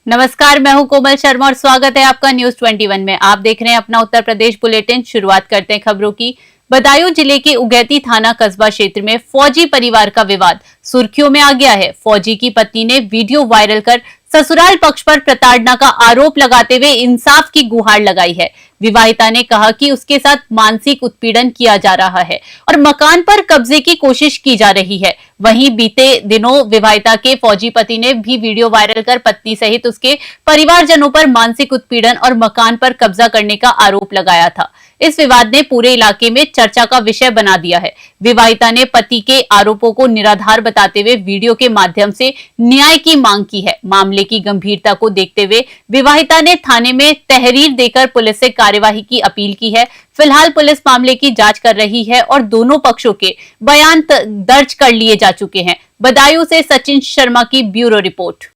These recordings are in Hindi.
नमस्कार, मैं हूं कोमल शर्मा और स्वागत है आपका न्यूज 21 में। आप देख रहे हैं अपना उत्तर प्रदेश बुलेटिन। शुरुआत करते हैं खबरों की। बदायूं जिले के उगैती थाना कस्बा क्षेत्र में फौजी परिवार का विवाद सुर्खियों में आ गया है। फौजी की पत्नी ने वीडियो वायरल कर ससुराल पक्ष पर प्रताड़ना का आरोप लगाते हुए इंसाफ की गुहार लगाई है। विवाहिता ने कहा कि उसके साथ मानसिक उत्पीड़न किया जा रहा है और मकान पर कब्जे की कोशिश की जा रही है। वहीं बीते दिनों विवाहिता के फौजी पति ने भी वीडियो वायरल कर पत्नी सहित उसके परिवारजनों पर मानसिक उत्पीड़न और मकान पर कब्जा करने का आरोप लगाया था। इस विवाद ने पूरे इलाके में चर्चा का विषय बना दिया है। विवाहिता ने पति के आरोपों को निराधार बताते हुए वीडियो के माध्यम से न्याय की मांग की है। मामले की गंभीरता को देखते हुए विवाहिता ने थाने में तहरीर देकर पुलिस से कार्यवाही की अपील की है। फिलहाल पुलिस मामले की जांच कर रही है और दोनों पक्षों के बयान दर्ज कर लिए जा चुके हैं। बदायूं से सचिन शर्मा की ब्यूरो रिपोर्ट।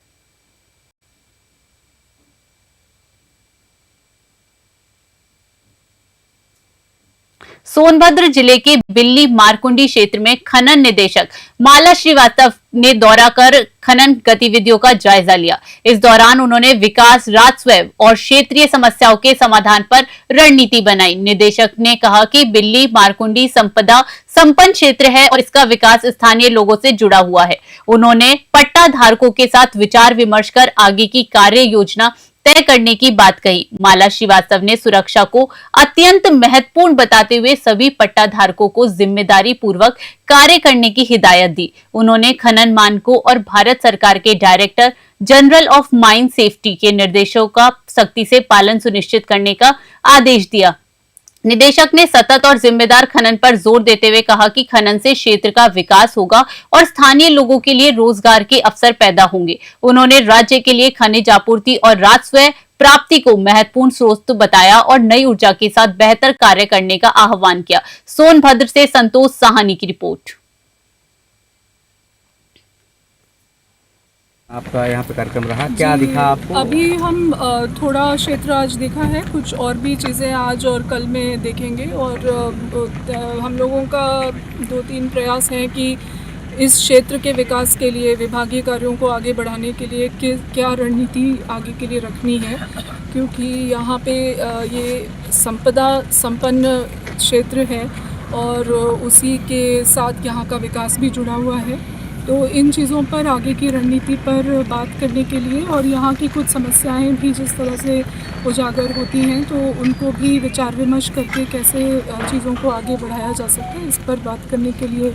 सोनभद्र जिले के बिल्ली मारकुंडी क्षेत्र में खनन निदेशक माला श्रीवास्तव ने दौरा कर खनन गतिविधियों का जायजा लिया। इस दौरान उन्होंने विकास, राजस्व और क्षेत्रीय समस्याओं के समाधान पर रणनीति बनाई। निदेशक ने कहा कि बिल्ली मारकुंडी संपदा संपन्न क्षेत्र है और इसका विकास स्थानीय लोगों से जुड़ा हुआ है। उन्होंने पट्टा धारकों के साथ विचार विमर्श कर आगे की कार्य योजना तय करने की बात कही। माला श्रीवास्तव ने सुरक्षा को अत्यंत महत्वपूर्ण बताते हुए सभी पट्टा धारकों को जिम्मेदारी पूर्वक कार्य करने की हिदायत दी। उन्होंने खनन मानकों और भारत सरकार के director general of mine safety के निर्देशों का सख्ती से पालन सुनिश्चित करने का आदेश दिया। निदेशक ने सतत और जिम्मेदार खनन पर जोर देते हुए कहा कि खनन से क्षेत्र का विकास होगा और स्थानीय लोगों के लिए रोजगार के अवसर पैदा होंगे। उन्होंने राज्य के लिए खनिज आपूर्ति और राजस्व प्राप्ति को महत्वपूर्ण स्रोत बताया और नई ऊर्जा के साथ बेहतर कार्य करने का आह्वान किया। सोनभद्र से संतोष साहनी की रिपोर्ट। आपका यहाँ पे कार्यक्रम रहा, क्या दिखा आपको? अभी हम थोड़ा क्षेत्र आज देखा है, कुछ और भी चीज़ें आज और कल में देखेंगे और हम लोगों का 2-3 प्रयास हैं कि इस क्षेत्र के विकास के लिए विभागीय कार्यों को आगे बढ़ाने के लिए क्या रणनीति आगे के लिए रखनी है, क्योंकि यहाँ पे ये संपदा संपन्न क्षेत्र है और उसी के साथ यहाँ का विकास भी जुड़ा हुआ है। तो इन चीज़ों पर आगे की रणनीति पर बात करने के लिए और यहाँ की कुछ समस्याएं भी जिस तरह से उजागर होती हैं तो उनको भी विचार विमर्श करके कैसे चीज़ों को आगे बढ़ाया जा सकता है, इस पर बात करने के लिए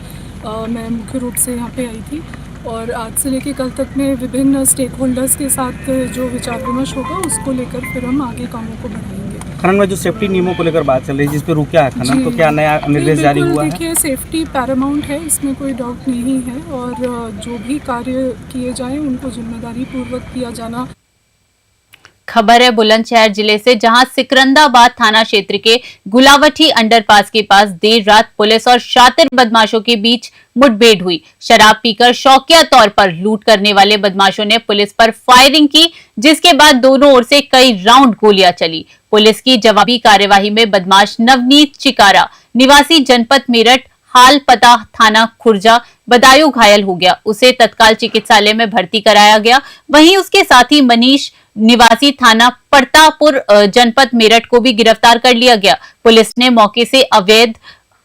मैं मुख्य रूप से यहाँ पे आई थी। और आज से लेकर कल तक में विभिन्न स्टेक होल्डर्स के साथ जो विचार विमर्श होगा उसको लेकर फिर हम आगे कामों को बढ़ाएंगे। खनन में जो सेफ्टी नियमों को लेकर बात चल रही है, जिस पे रुका है खनन, तो क्या नया निर्देश जारी हुआ है? देखिए, सेफ्टी पैरामाउंट है, इसमें कोई डाउट नहीं है और जो भी कार्य किए जाएं उनको जिम्मेदारी पूर्वक किया जाना। खबर है बुलंदशहर जिले से, जहां सिकंदराबाद थाना क्षेत्र के गुलावठी अंडरपास के पास देर रात पुलिस और शातिर बदमाशों के बीच मुठभेड़ हुई। शराब पीकर शौकिया तौर पर लूट करने वाले बदमाशों ने पुलिस पर फायरिंग की, जिसके बाद दोनों ओर से कई राउंड गोलियां चली। पुलिस की जवाबी कार्यवाही में बदमाश नवनीत चिकारा निवासी जनपद मेरठ हाल पता थाना खुर्जा बदायूं घायल हो गया। उसे तत्काल चिकित्सालय में भर्ती कराया गया। वहीं उसके साथी मनीष निवासी थाना प्रतापपुर जनपद मेरठ को भी गिरफ्तार कर लिया गया। पुलिस ने मौके से अवैध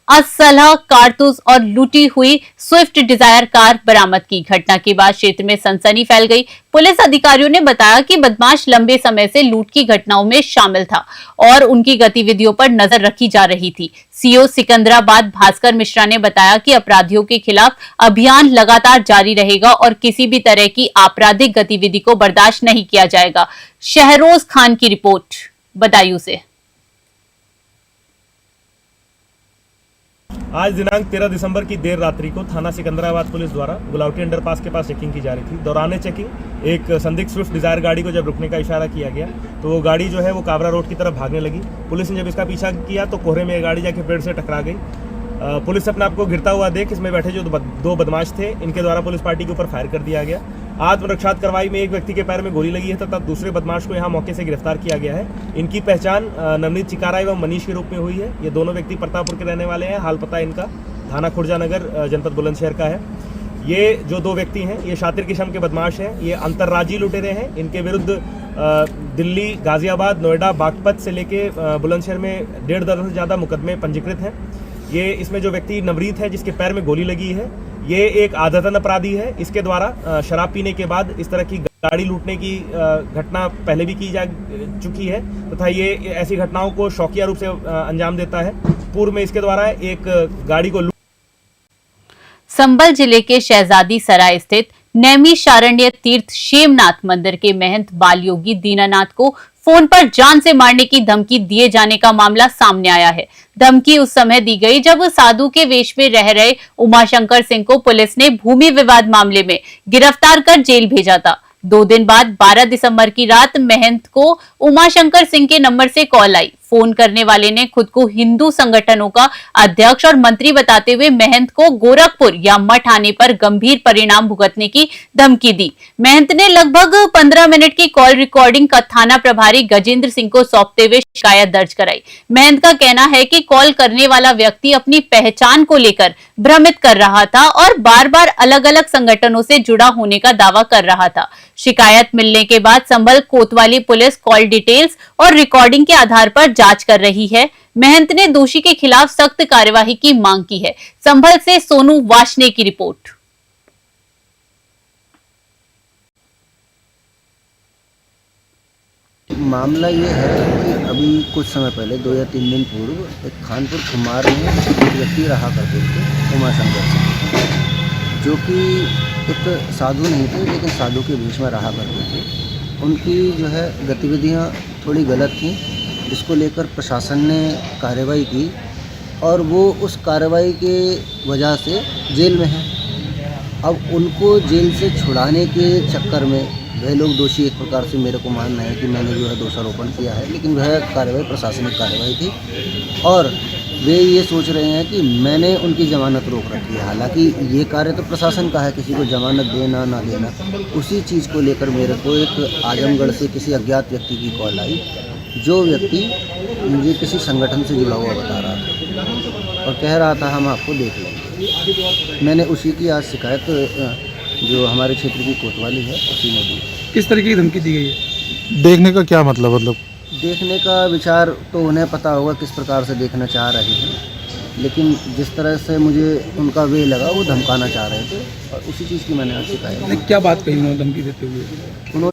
असलहा, कारतूस और लूटी हुई स्विफ्ट डिजायर कार बरामद की। घटना के बाद क्षेत्र में सनसनी फैल गई। पुलिस अधिकारियों ने बताया कि बदमाश लंबे समय से लूट की घटनाओं में शामिल था और उनकी गतिविधियों पर नजर रखी जा रही थी। सीओ सिकंदराबाद भास्कर मिश्रा ने बताया कि अपराधियों के खिलाफ अभियान लगातार जारी रहेगा और किसी भी तरह की आपराधिक गतिविधि को बर्दाश्त नहीं किया जाएगा। शहरोज खान की रिपोर्ट बदायूं से। आज दिनांक 13 दिसंबर की देर रात्रि को थाना सिकंदराबाद पुलिस द्वारा गुलावटी अंडरपास के पास चेकिंग की जा रही थी। दौरान चेकिंग एक संदिग्ध स्विफ्ट डिजायर गाड़ी को जब रुकने का इशारा किया गया तो वो गाड़ी जो है वो काबरा रोड की तरफ भागने लगी। पुलिस ने जब इसका पीछा किया तो कोहरे में गाड़ी जाके पेड़ से टकरा गई। पुलिस अपने आपको गिरता हुआ देख इसमें बैठे जो दो बदमाश थे, इनके द्वारा पुलिस पार्टी के ऊपर फायर कर दिया गया। आत्मरक्षात्मक कार्रवाई में एक व्यक्ति के पैर में गोली लगी है तथा दूसरे बदमाश को यहां मौके से गिरफ्तार किया गया है। इनकी पहचान नवनीत चिकारा एवं मनीष के रूप में हुई है। ये दोनों व्यक्ति प्रतापपुर के रहने वाले हैं। हाल पता इनका थाना खुर्जा नगर जनपद बुलंदशहर का है। ये जो दो व्यक्ति हैं ये शातिर किस्म के बदमाश हैं, ये अंतर्राज्यीय लुटेरे हैं। इनके विरुद्ध दिल्ली, गाजियाबाद, नोएडा, बागपत से लेके बुलंदशहर में 1.5 दर्जन से ज़्यादा मुकदमे पंजीकृत हैं। ये इसमें जो व्यक्ति नवरीत है जिसके पैर में गोली लगी है, ये एक आदतन अपराधी है। इसके द्वारा शराब पीने के बाद इस तरह की गाड़ी लूटने की घटना पहले भी की जा चुकी है तथा ये ऐसी घटनाओं को शौकिया रूप से अंजाम देता है। पूर्व में इसके द्वारा एक गाड़ी को संभल जिले के शहजादी सराय स्थित नैमिषारण्य तीर्थ शिवनाथ मंदिर के महंत बालयोगी दीनानाथ को फोन पर जान से मारने की धमकी दिए जाने का मामला सामने आया है। धमकी उस समय दी गई जब साधु के वेश में रह रहे उमाशंकर सिंह को पुलिस ने भूमि विवाद मामले में गिरफ्तार कर जेल भेजा था। 2 दिन बाद 12 दिसंबर की रात महंत को उमाशंकर सिंह के नंबर से कॉल आई। फोन करने वाले ने खुद को हिंदू संगठनों का अध्यक्ष और मंत्री बताते हुए महंत को गोरखपुर या मठ आने पर गंभीर परिणाम भुगतने की धमकी दी। महंत ने लगभग 15 मिनट की कॉल रिकॉर्डिंग का थाना प्रभारी गजेंद्र सिंह को सौंपते हुए शिकायत दर्ज कराई। महंत का कहना है कि कॉल करने वाला व्यक्ति अपनी पहचान को लेकर भ्रमित कर रहा था और बार बार अलग अलग संगठनों से जुड़ा होने का दावा कर रहा था। शिकायत मिलने के बाद संभल कोतवाली पुलिस कॉल डिटेल्स और रिकॉर्डिंग के आधार पर जांच कर रही है। महंत ने दोषी के खिलाफ सख्त कार्यवाही की मांग की है। संभल से सोनू वाशने की रिपोर्ट। मामला ये है कि अभी कुछ समय पहले 2 या 3 दिन पूर्व एक खानपुर कुमार में एक व्यक्ति रहा करते थे उमाशंकर सिंह, जो कि एक साधु नहीं थे लेकिन साधु के बीच में रहा करते थे। उनकी जो है गतिविधियां थोड़ी गलत थीं, जिसको लेकर प्रशासन ने कार्रवाई की और वो उस कार्रवाई के वजह से जेल में हैं। अब उनको जेल से छुड़ाने के चक्कर में वह लोग दोषी, एक प्रकार से मेरे को मानना है कि मैंने जो है दोषारोपण किया है, लेकिन वह कार्रवाई प्रशासनिक कार्रवाई थी और वे ये सोच रहे हैं कि मैंने उनकी ज़मानत रोक रखी है। हालांकि ये कार्य तो प्रशासन का है, किसी को ज़मानत देना ना देना। उसी चीज़ को लेकर मेरे को एक आजमगढ़ से किसी अज्ञात व्यक्ति की कॉल आई, जो व्यक्ति मुझे किसी संगठन से जुड़ा हुआ बता रहा था और कह रहा था हम आपको देख लेंगे। मैंने उसी की आज शिकायत जो हमारे क्षेत्र की कोतवाली है उसी में दी। किस तरीके की धमकी दी गई है? देखने का क्या मतलब देखने का विचार तो उन्हें पता होगा किस प्रकार से देखना चाह रहे हैं, लेकिन जिस तरह से मुझे उनका वे लगा वो धमकाना चाह रहे थे और उसी चीज़ की मैंने आज शिकायत। क्या बात कही उन्होंने धमकी देते हुए?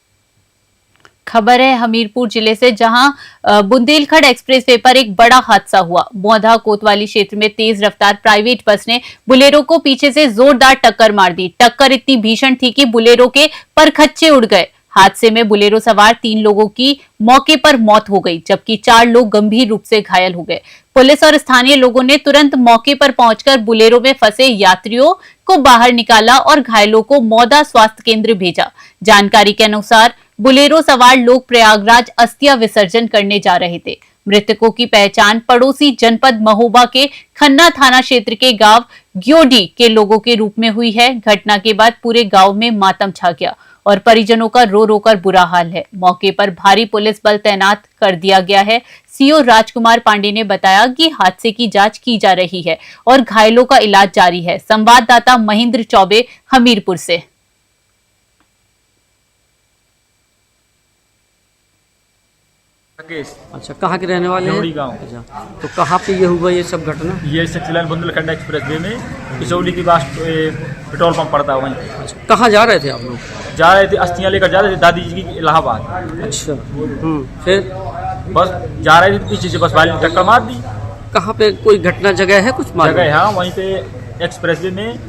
खबर है हमीरपुर जिले से, जहां बुंदेलखंड एक्सप्रेसवे पर एक बड़ा हादसा हुआ। मोधा कोतवाली क्षेत्र में तेज रफ्तार प्राइवेट बस ने बुलेरो को पीछे से जोरदार टक्कर मार दी। टक्कर इतनी भीषण थी कि बुलेरो के परखच्चे उड़ गए। हादसे में बुलेरो सवार 3 लोगों की मौके पर मौत हो गई, जबकि 4 लोग गंभीर रूप से घायल हो गए। पुलिस और स्थानीय लोगों ने तुरंत मौके पर पहुंचकर बुलेरो में फंसे यात्रियों को बाहर निकाला और घायलों को मौदा स्वास्थ्य केंद्र भेजा। जानकारी के अनुसार बुलेरो सवार लोग प्रयागराज अस्थियां विसर्जन करने जा रहे थे। मृतकों की पहचान पड़ोसी जनपद महोबा के खन्ना थाना क्षेत्र के गांव ग्योडी के लोगों के रूप में हुई है। घटना के बाद पूरे गांव में मातम छा गया और परिजनों का रो रो कर बुरा हाल है। मौके पर भारी पुलिस बल तैनात कर दिया गया है। सीओ राजकुमार पांडे ने बताया कि हादसे की जांच की जा रही है और घायलों का इलाज जारी है। संवाददाता महेंद्र चौबे हमीरपुर से। अच्छा, कहाँ के रहने वाले हैं? गाँव। अच्छा, तो कहाँ पे ये हुआ ये सब घटना? ये सिलसिला बुंदेलखंड एक्सप्रेस वे में किशोली के पास पेट्रोल पंप पड़ता है वहीं। अच्छा, कहाँ जा रहे थे आप लोग? जा रहे थे, अस्थियाँ लेकर जा रहे थे दादी जी की इलाहाबाद। अच्छा, फिर बस जा रहे थे, पीछे से बस वाले ने टक्कर मार दी। कहाँ पे कोई घटना जगह है कुछ मालूम? जगह हाँ, वहीं पे एक्सप्रेस वे में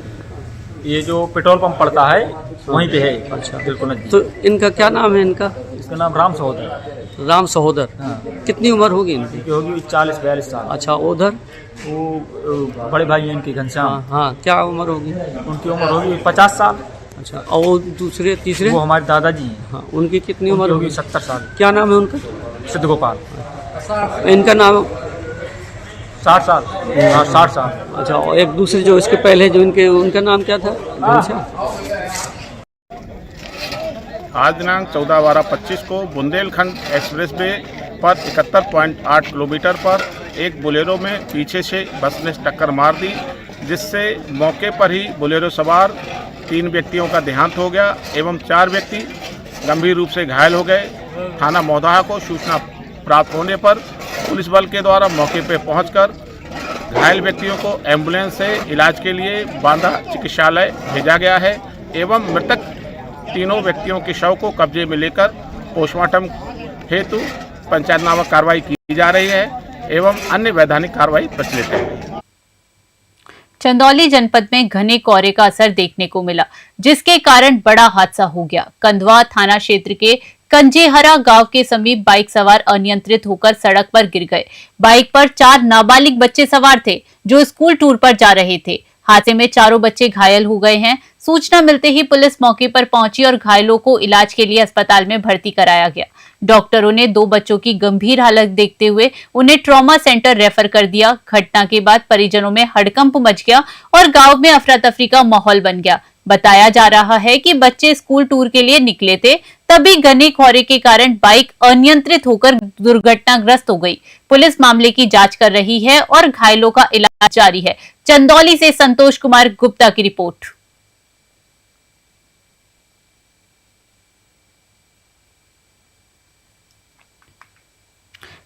ये जो पेट्रोल पंप पड़ता है वहीं पे है। अच्छा, बिल्कुल नजदीक। तो इनका क्या नाम है? इनका नाम राम सहोदर। राम सहोदर। हाँ। कितनी उम्र होगी इनकी? इनकी होगी 40-42 साल। अच्छा, उधर वो बड़े भाई हैं इनके घनश्याम। हाँ, क्या उम्र होगी? उनकी उम्र होगी 50 साल। अच्छा, और वो दूसरे तीसरे? वो हमारे दादाजी हैं। हाँ, उनकी कितनी उम्र होगी? होगी? 70 साल। क्या नाम है उनका? सिद्ध गोपाल। इनका नाम? 60 साल। हाँ, 60 साल। अच्छा, और एक दूसरे जो इसके पहले जो इनके, उनका नाम क्या था? आज दिनांक 14/12/25 को बुंदेलखंड एक्सप्रेसवे पर 71.8 किलोमीटर पर एक बोलेरो में पीछे से बस ने टक्कर मार दी, जिससे मौके पर ही बोलेरो सवार 3 व्यक्तियों का देहांत हो गया एवं 4 व्यक्ति गंभीर रूप से घायल हो गए। थाना मौदाहा को सूचना प्राप्त होने पर पुलिस बल के द्वारा मौके पर पहुंचकर घायल व्यक्तियों को एम्बुलेंस से इलाज के लिए बांदा चिकित्सालय भेजा गया है एवं मृतक तीनों व्यक्तियों के शव को कब्जे में लेकर पोस्टमार्टम हेतु पंचायतनामा कार्रवाई की जा रही है एवं अन्य वैधानिक कार्रवाई प्रचलित है। चंदौली जनपद में घने कोहरे का असर देखने को मिला, जिसके कारण बड़ा हादसा हो गया। कंधवा थाना क्षेत्र के कंजेहरा गांव के समीप बाइक सवार अनियंत्रित होकर सड़क पर गिर गए। बाइक पर 4 नाबालिग बच्चे सवार थे जो स्कूल टूर पर जा रहे थे। हादसे में चारों बच्चे घायल हो गए हैं। सूचना मिलते ही पुलिस मौके पर पहुंची और घायलों को इलाज के लिए अस्पताल में भर्ती कराया गया। डॉक्टरों ने 2 बच्चों की गंभीर हालत देखते हुए उन्हें ट्रॉमा सेंटर रेफर कर दिया। घटना के बाद परिजनों में हड़कंप मच गया और गांव में अफरा तफरी का माहौल बन गया। बताया जा रहा है कि बच्चे स्कूल टूर के लिए निकले थे, तभी घने कोहरे के कारण बाइक अनियंत्रित होकर दुर्घटनाग्रस्त हो गई। पुलिस मामले की जांच कर रही है और घायलों का इलाज जारी है। चंदौली से संतोष कुमार गुप्ता की रिपोर्ट।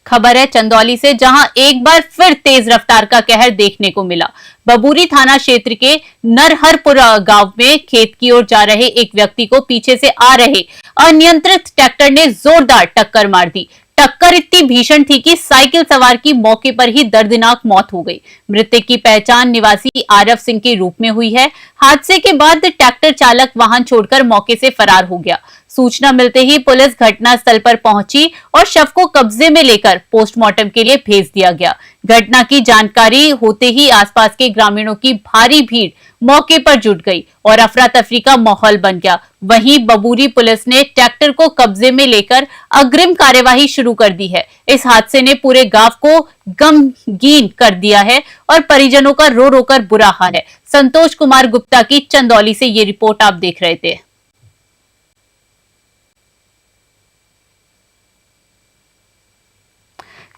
खबर है चंदौली से, जहां एक बार फिर तेज रफ्तार का कहर देखने को मिला। बबूरी थाना क्षेत्र के नरहरपुरा गांव में खेत की ओर जा रहे एक व्यक्ति को पीछे से आ रहे अनियंत्रित ट्रैक्टर ने जोरदार टक्कर मार दी। टक्कर इतनी भीषण थी कि साइकिल सवार की मौके पर ही दर्दनाक मौत हो गई। मृतक की पहचान निवासी आरव सिंह के रूप में हुई है। हादसे के बाद ट्रैक्टर चालक वाहन छोड़कर मौके से फरार हो गया। सूचना मिलते ही पुलिस घटनास्थल पर पहुंची और शव को कब्जे में लेकर पोस्टमार्टम के लिए भेज दिया गया। घटना की जानकारी होते ही आसपास के ग्रामीणों की भारी भीड़ मौके पर जुट गई और अफरा तफरी का माहौल बन गया। वहीं बबूरी पुलिस ने ट्रैक्टर को कब्जे में लेकर अग्रिम कार्यवाही शुरू कर दी है। इस हादसे ने पूरे गांव को गमगीन कर दिया है और परिजनों का रो रो कर बुरा हाल है। संतोष कुमार गुप्ता की चंदौली से ये रिपोर्ट आप देख रहे थे।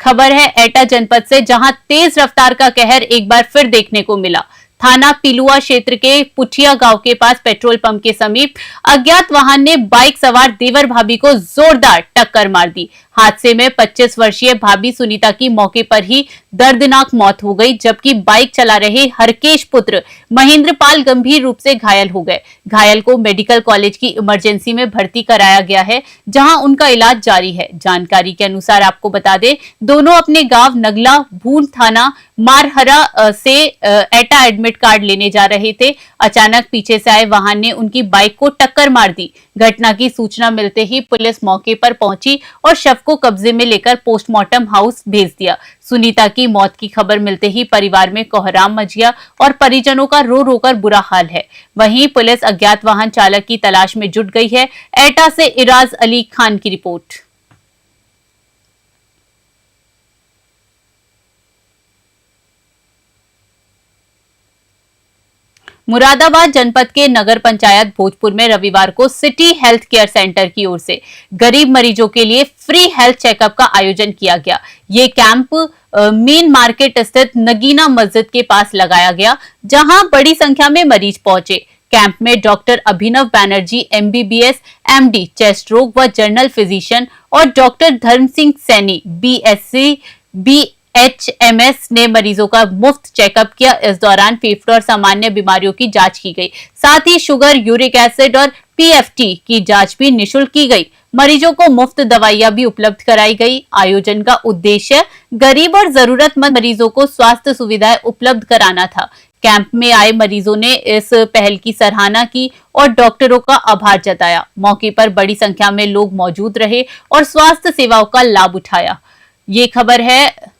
खबर है एटा जनपद से, जहां तेज रफ्तार का कहर एक बार फिर देखने को मिला। थाना पिलुआ क्षेत्र के पुठिया गांव के पास पेट्रोल पंप के समीप अज्ञात वाहन ने बाइक सवार देवर भाभी को जोरदार टक्कर मार दी। हादसे में 25 वर्षीय भाभी सुनीता की मौके पर ही दर्दनाक मौत हो गई, जबकि बाइक चला रहे हरकेश पुत्र महेंद्रपाल गंभीर रूप से घायल हो गए। घायल को मेडिकल कॉलेज की इमरजेंसी में भर्ती कराया गया है, जहां उनका इलाज जारी है। जानकारी के अनुसार आपको बता दें, दोनों अपने गांव नगला भून थाना मारहरा से एटा एडमिट कार्ड लेने जा रहे थे। अचानक पीछे से आए वाहन ने उनकी बाइक को टक्कर मार दी। घटना की सूचना मिलते ही पुलिस मौके पर पहुंची और शव को कब्जे में लेकर पोस्टमार्टम हाउस भेज दिया। सुनीता की मौत की खबर मिलते ही परिवार में कोहराम मच गया और परिजनों का रो रो कर बुरा हाल है। वहीं पुलिस अज्ञात वाहन चालक की तलाश में जुट गई है। एटा से इराज अली खान की रिपोर्ट। मुरादाबाद जनपद के नगर पंचायत भोजपुर में रविवार को सिटी हेल्थ केयर सेंटर की ओर से गरीब मरीजों के लिए फ्री हेल्थ चेकअप का आयोजन किया गया। ये कैंप मेन मार्केट स्थित नगीना मस्जिद के पास लगाया गया, जहां बड़ी संख्या में मरीज पहुंचे। कैंप में doctor Abhinav Banerjee MBBS MD chest रोग व जनरल फिजिशियन और डॉक्टर धर्म सिंह सैनी BSc BHMS ने मरीजों का मुफ्त चेकअप किया। इस दौरान फेफड़े और सामान्य बीमारियों की जांच की गई। साथ ही शुगर, यूरिक एसिड और PFT की जांच भी निःशुल्क की गई। मरीजों को मुफ्त दवाइयां भी उपलब्ध कराई गई। आयोजन का उद्देश्य गरीब और जरूरतमंद मरीजों को स्वास्थ्य सुविधाएं उपलब्ध कराना था। कैंप में आए मरीजों ने इस पहल की सराहना की और डॉक्टरों का आभार जताया। मौके पर बड़ी संख्या में लोग मौजूद रहे और स्वास्थ्य सेवाओं का लाभ उठाया। ये खबर है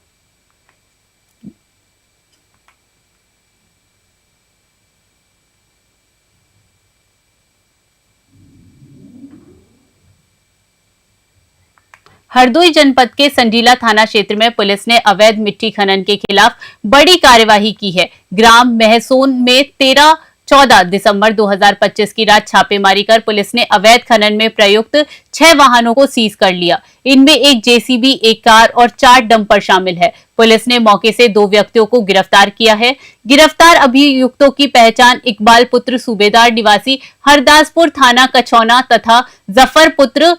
हरदोई जनपद के संडीला थाना क्षेत्र में पुलिस ने अवैध मिट्टी खनन के खिलाफ बड़ी कार्यवाही की है। ग्राम महसोन में 13 14 दिसंबर 2025 की रात छापेमारी कर पुलिस ने अवैध खनन में प्रयुक्त 6 वाहनों को सीज कर लिया। इनमें एक जेसीबी, एक कार और 4 डंपर शामिल है। पुलिस ने मौके से 2 व्यक्तियों को गिरफ्तार किया है। गिरफ्तार अभियुक्तों की पहचान इकबाल पुत्र सूबेदार निवासी हरदासपुर थाना कछौना तथा जफर पुत्र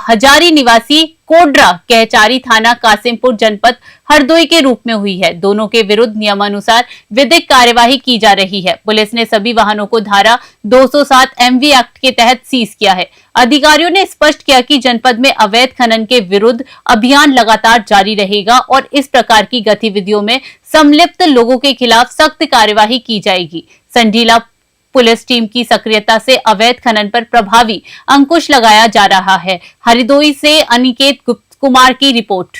हजारी निवासी कोडरा कहचारी थाना कासिमपुर जनपद हरदोई के रूप में हुई है। दोनों के विरुद्ध नियमानुसार विधिक कार्यवाही की जा रही है। पुलिस ने सभी वाहनों को धारा 207 एमवी एक्ट के तहत सीज किया है। अधिकारियों ने स्पष्ट किया कि जनपद में अवैध खनन के विरुद्ध अभियान लगातार जारी रहेगा और इस प्रकार की गतिविधियों में संलिप्त लोगों के खिलाफ सख्त कार्यवाही की जाएगी। संडीला पुलिस टीम की सक्रियता से अवैध खनन पर प्रभावी अंकुश लगाया जा रहा है। हरदोई से अनिकेत गुप्त कुमार की रिपोर्ट।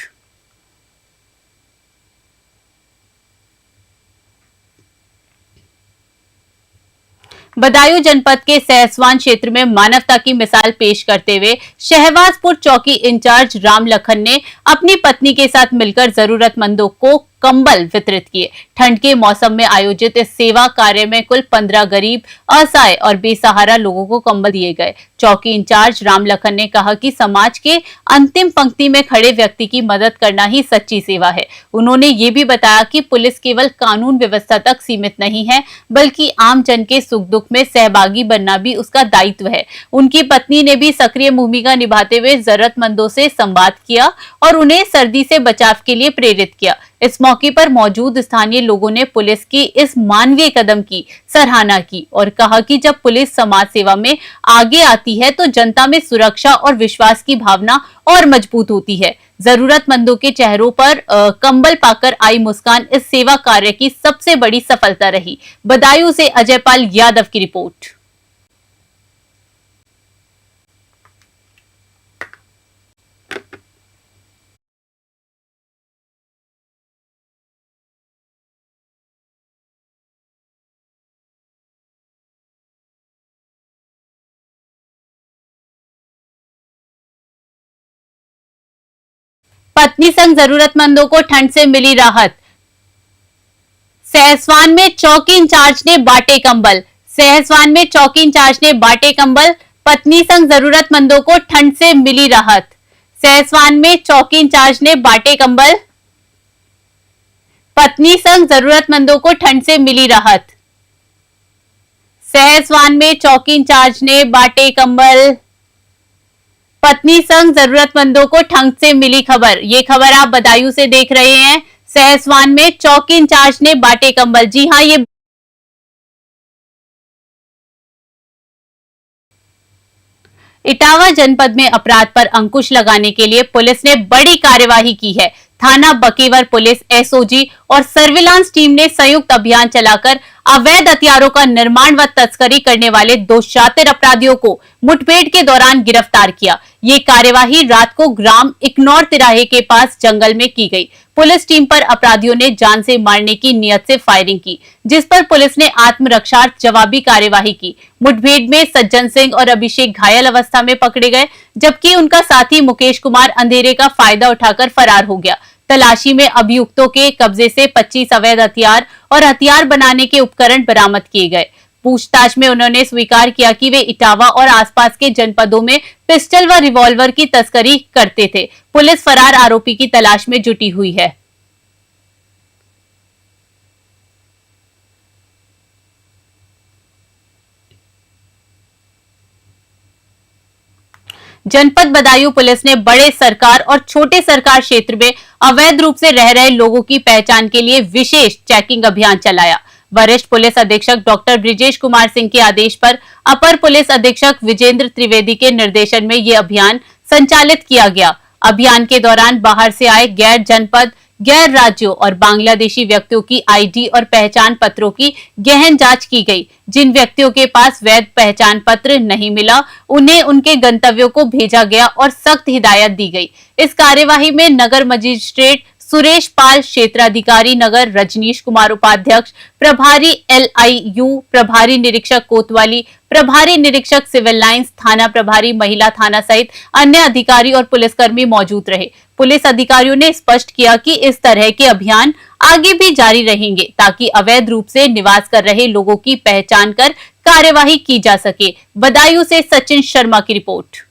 बदायूं जनपद के सहसवान क्षेत्र में मानवता की मिसाल पेश करते हुए शहबाजपुर चौकी इंचार्ज राम लखन ने अपनी पत्नी के साथ मिलकर जरूरतमंदों को कंबल वितरित किए। ठंड के मौसम में आयोजित इस सेवा कार्य में कुल 15 गरीब, असहाय और बेसहारा लोगों को कंबल दिए गए। चौकी इंचार्ज राम लखन ने कहा कि समाज के अंतिम पंक्ति में खड़े व्यक्ति की मदद करना ही सच्ची सेवा है। उन्होंने ये भी बताया कि पुलिस केवल कानून व्यवस्था तक सीमित नहीं है, बल्कि आम जन के सुख दुख में सहभागी बनना भी उसका दायित्व है। उनकी पत्नी ने भी सक्रिय भूमिका निभाते हुए जरूरतमंदों से संवाद किया और उन्हें सर्दी से बचाव के लिए प्रेरित किया। इस मौके पर मौजूद स्थानीय लोगों ने पुलिस की इस मानवीय कदम की सराहना की और कहा कि जब पुलिस समाज सेवा में आगे आती है तो जनता में सुरक्षा और विश्वास की भावना और मजबूत होती है। जरूरतमंदों के चेहरों पर कंबल पाकर आई मुस्कान इस सेवा कार्य की सबसे बड़ी सफलता रही। बदायूं से अजयपाल यादव की रिपोर्ट। पत्नी संग जरूरतमंदों को ठंड से मिली राहत। सहसवान में चौकी इंचार्ज ने बांटे कंबल। सहसवान में चौकी इंचार्ज ने बांटे कंबल। पत्नी संग जरूरतमंदों को ठंड से मिली राहत। सहसवान में चौकी इंचार्ज ने बांटे कंबल। पत्नी संग जरूरतमंदों को ठंड से मिली राहत। सहसवान में चौकी इंचार्ज ने बांटे कंबल। पत्नी संग जरूरतमंदों को ठंड से मिली खबर। ये खबर आप बदायूं से देख रहे हैं। सहसवान में चौकी इंचार्ज ने बांटे कंबल। जी हां, ये इटावा जनपद में अपराध पर अंकुश लगाने के लिए पुलिस ने बड़ी कार्यवाही की है। थाना बकेवर पुलिस, एसओजी और सर्विलांस टीम ने संयुक्त अभियान चलाकर अवैध हथियारों का निर्माण व तस्करी करने वाले 2 शातिर अपराधियों को मुठभेड़ के दौरान गिरफ्तार किया। ये कार्यवाही रात को ग्राम इकनौर तिराहे के पास जंगल में की गई। पुलिस टीम पर अपराधियों ने जान से मारने की नियत से फायरिंग की, जिस पर पुलिस ने आत्मरक्षार्थ जवाबी कार्यवाही की। मुठभेड़ में सज्जन सिंह और अभिषेक घायल अवस्था में पकड़े गए, जबकि उनका साथी मुकेश कुमार अंधेरे का फायदा उठाकर फरार हो गया। तलाशी में अभियुक्तों के कब्जे से 25 अवैध हथियार और हथियार बनाने के उपकरण बरामद किए गए। पूछताछ में उन्होंने स्वीकार किया कि वे इटावा और आसपास के जनपदों में पिस्टल व रिवॉल्वर की तस्करी करते थे। पुलिस फरार आरोपी की तलाश में जुटी हुई है। जनपद बदायूं पुलिस ने बड़े सरकार और छोटे सरकार क्षेत्र में अवैध रूप से रह रहे लोगों की पहचान के लिए विशेष चेकिंग अभियान चलाया। वरिष्ठ पुलिस अधीक्षक डॉक्टर ब्रिजेश कुमार सिंह के आदेश पर अपर पुलिस अधीक्षक विजेंद्र त्रिवेदी के निर्देशन में ये अभियान संचालित किया गया। अभियान के दौरान बाहर से आए गैर जनपद, गैर राज्यों और बांग्लादेशी व्यक्तियों की आईडी और पहचान पत्रों की गहन जांच की गई। जिन व्यक्तियों के पास वैध पहचान पत्र नहीं मिला, उन्हें उनके गंतव्यों को भेजा गया और सख्त हिदायत दी गई। इस कार्यवाही में नगर मजिस्ट्रेट सुरेश पाल, क्षेत्राधिकारी नगर रजनीश कुमार उपाध्यक्ष, प्रभारी LIU, प्रभारी निरीक्षक कोतवाली, प्रभारी निरीक्षक सिविल लाइंस, थाना प्रभारी महिला थाना सहित अन्य अधिकारी और पुलिसकर्मी मौजूद रहे। पुलिस अधिकारियों ने स्पष्ट किया कि इस तरह के अभियान आगे भी जारी रहेंगे ताकि अवैध रूप से निवास कर रहे लोगों की पहचान कर कार्यवाही की जा सके। बदायूं से सचिन शर्मा की रिपोर्ट।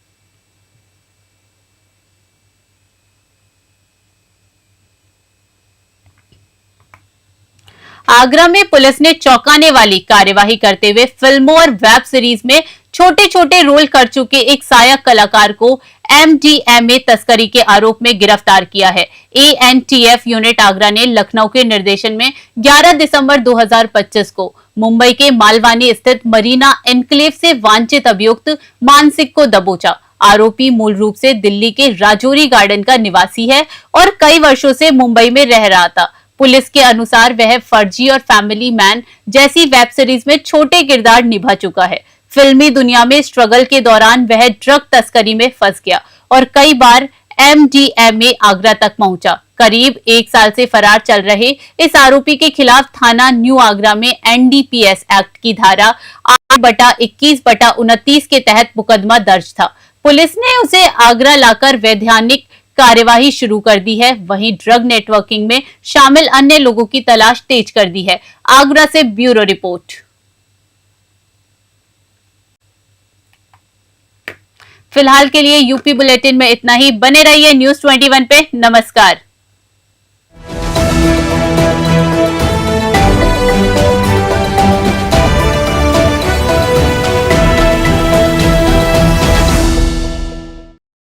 आगरा में पुलिस ने चौंकाने वाली कार्यवाही करते हुए फिल्मों और वेब सीरीज में छोटे छोटे रोल कर चुके एक सहायक कलाकार को MDMA तस्करी के आरोप में गिरफ्तार किया है। ANTF यूनिट आगरा ने लखनऊ के निर्देशन में 11 दिसंबर 2025 को मुंबई के मालवानी स्थित मरीना एनक्लेव से वांछित अभियुक्त मानसिक को दबोचा। आरोपी मूल रूप से दिल्ली के राजौरी गार्डन का निवासी है और कई वर्षों से मुंबई में रह रहा था। पुलिस के अनुसार वह फर्जी और फैमिली मैन जैसी वेब सीरीज में छोटे किरदार निभा चुका है। फिल्मी दुनिया में स्ट्रगल के दौरान वह ड्रग तस्करी में फंस गया और कई बार MDMA आगरा तक पहुंचा। करीब 1 साल से फरार चल रहे इस आरोपी के खिलाफ थाना न्यू आगरा में NDPS एक्ट की धारा 8/21/29 के तहत मुकदमा दर्ज था। पुलिस ने उसे आगरा लाकर वैधानिक कार्यवाही शुरू कर दी है। वहीं ड्रग नेटवर्किंग में शामिल अन्य लोगों की तलाश तेज कर दी है। आगरा से ब्यूरो रिपोर्ट। फिलहाल के लिए यूपी बुलेटिन में इतना ही। बने रहिए News 21 पे। नमस्कार।